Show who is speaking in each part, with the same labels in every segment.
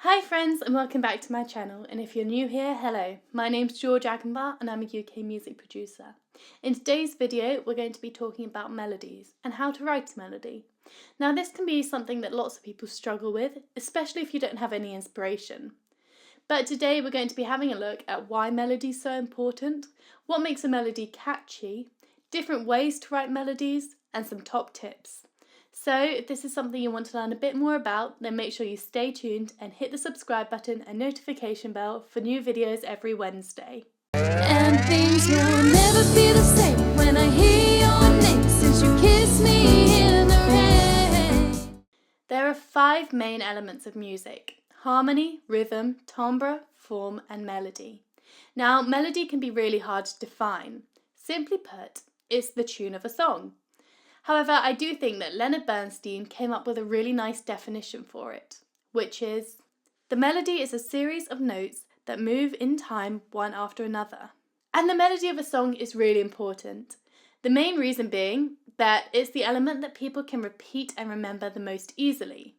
Speaker 1: Hi friends and welcome back to my channel, and if you're new here, hello. My name's George Agenbar and I'm a UK music producer. In today's video we're going to be talking about melodies and how to write a melody. Now this can be something that lots of people struggle with, especially if you don't have any inspiration. But today we're going to be having a look at why melodies are so important, what makes a melody catchy, different ways to write melodies, and some top tips. So if this is something you want to learn a bit more about, then make sure you stay tuned and hit the subscribe button and notification bell for new videos every Wednesday.
Speaker 2: And things will never be the same when I hear your name, since you kissed me in the rain.
Speaker 1: There are 5 main elements of music: harmony, rhythm, timbre, form and melody. Now melody can be really hard to define. Simply put, it's the tune of a song. However, I do think that Leonard Bernstein came up with a really nice definition for it, which is, the melody is a series of notes that move in time one after another. And the melody of a song is really important. The main reason being that it's the element that people can repeat and remember the most easily.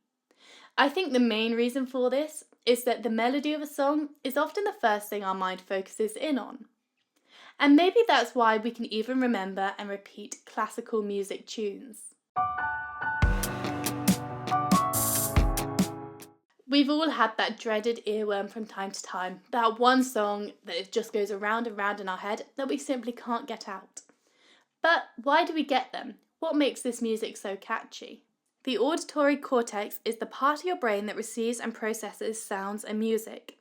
Speaker 1: I think the main reason for this is that the melody of a song is often the first thing our mind focuses in on. And maybe that's why we can even remember and repeat classical music tunes. We've all had that dreaded earworm from time to time, that one song that just goes around and round in our head that we simply can't get out. But why do we get them? What makes this music so catchy? The auditory cortex is the part of your brain that receives and processes sounds and music.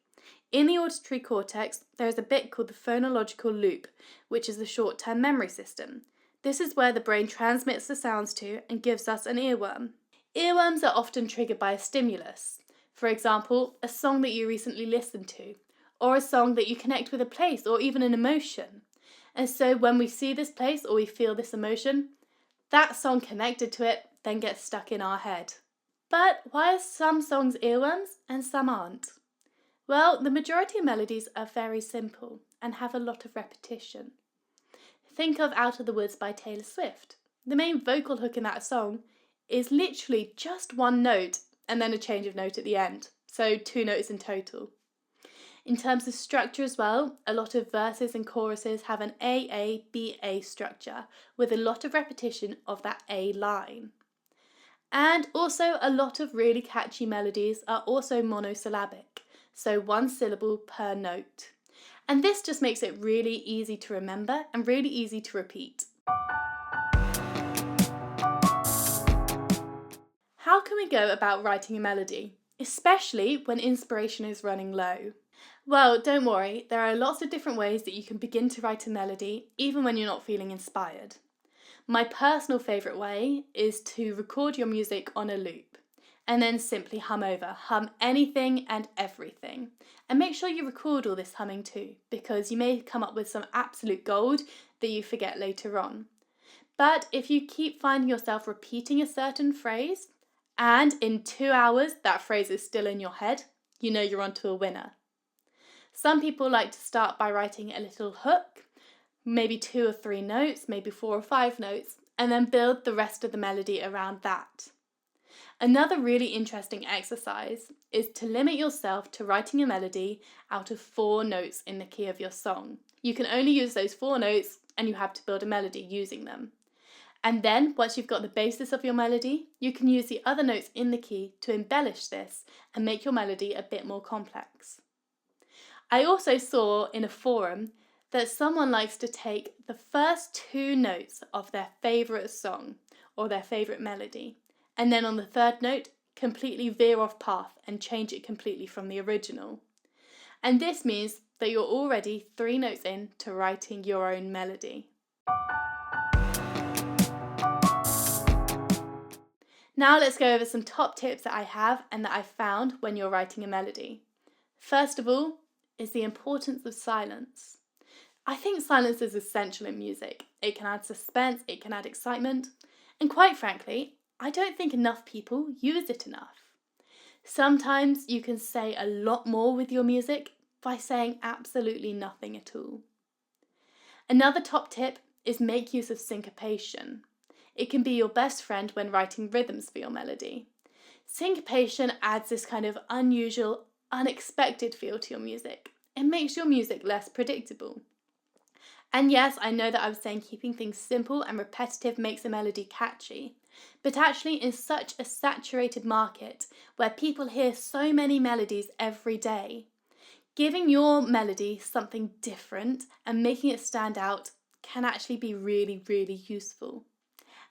Speaker 1: In the auditory cortex, there is a bit called the phonological loop, which is the short-term memory system. This is where the brain transmits the sounds to and gives us an earworm. Earworms are often triggered by a stimulus. For example, a song that you recently listened to, or a song that you connect with a place or even an emotion. And so when we see this place or we feel this emotion, that song connected to it then gets stuck in our head. But why are some songs earworms and some aren't? Well, the majority of melodies are very simple and have a lot of repetition. Think of Out of the Woods by Taylor Swift. The main vocal hook in that song is literally just one note and then a change of note at the end, so 2 notes in total. In terms of structure as well, a lot of verses and choruses have an A-A-B-A structure with a lot of repetition of that A line. And also a lot of really catchy melodies are also monosyllabic, so 1 syllable per note. And this just makes it really easy to remember and really easy to repeat. How can we go about writing a melody, especially when inspiration is running low? Well, don't worry, there are lots of different ways that you can begin to write a melody even when you're not feeling inspired. My personal favourite way is to record your music on a loop and then simply hum anything and everything. And make sure you record all this humming too, because you may come up with some absolute gold that you forget later on. But if you keep finding yourself repeating a certain phrase, and in 2 hours that phrase is still in your head, you know you're onto a winner. Some people like to start by writing a little hook, maybe 2 or 3 notes, maybe 4 or 5 notes, and then build the rest of the melody around that. Another really interesting exercise is to limit yourself to writing a melody out of 4 notes in the key of your song. You can only use those 4 notes and you have to build a melody using them. And then, once you've got the basis of your melody, you can use the other notes in the key to embellish this and make your melody a bit more complex. I also saw in a forum that someone likes to take the first 2 notes of their favourite song or their favourite melody, and then on the 3rd note completely veer off path and change it completely from the original. And this means that you're already 3 notes in to writing your own melody. Now let's go over some top tips that I have and that I found when you're writing a melody. First of all is the importance of silence. I think silence is essential in music. It can add suspense, it can add excitement, and quite frankly, I don't think enough people use it enough. Sometimes you can say a lot more with your music by saying absolutely nothing at all. Another top tip is make use of syncopation. It can be your best friend when writing rhythms for your melody. Syncopation adds this kind of unusual, unexpected feel to your music. It makes your music less predictable. And yes, I know that I was saying keeping things simple and repetitive makes a melody catchy, but actually in such a saturated market where people hear so many melodies every day, giving your melody something different and making it stand out can actually be really, really useful.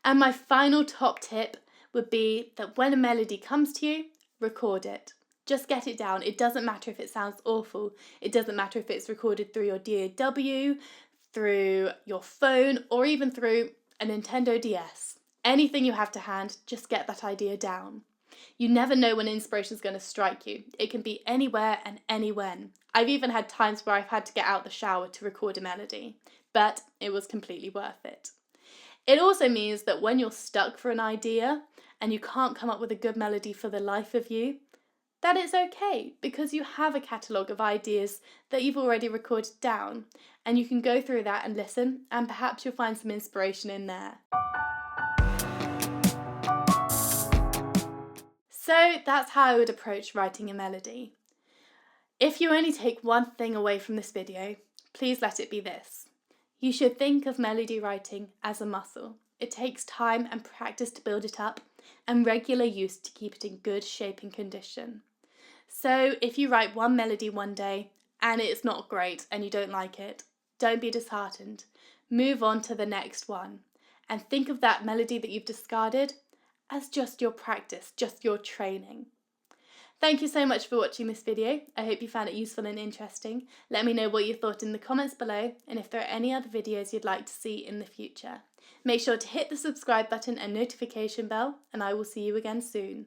Speaker 1: And my final top tip would be that when a melody comes to you, record it. Just get it down. It doesn't matter if it sounds awful. It doesn't matter if it's recorded through your DAW, through your phone, or even through a Nintendo DS. Anything you have to hand, just get that idea down. You never know when inspiration is going to strike you. It can be anywhere and anywhen. I've even had times where I've had to get out the shower to record a melody, but it was completely worth it. It also means that when you're stuck for an idea and you can't come up with a good melody for the life of you, that it's okay because you have a catalogue of ideas that you've already recorded down, and you can go through that and listen, and perhaps you'll find some inspiration in there. So that's how I would approach writing a melody. If you only take one thing away from this video, please let it be this. You should think of melody writing as a muscle. It takes time and practice to build it up, and regular use to keep it in good shape and condition. So if you write one melody one day and it's not great and you don't like it, don't be disheartened. Move on to the next one and think of that melody that you've discarded as just your practice, just your training. Thank you so much for watching this video. I hope you found it useful and interesting. Let me know what you thought in the comments below and if there are any other videos you'd like to see in the future. Make sure to hit the subscribe button and notification bell, and I will see you again soon.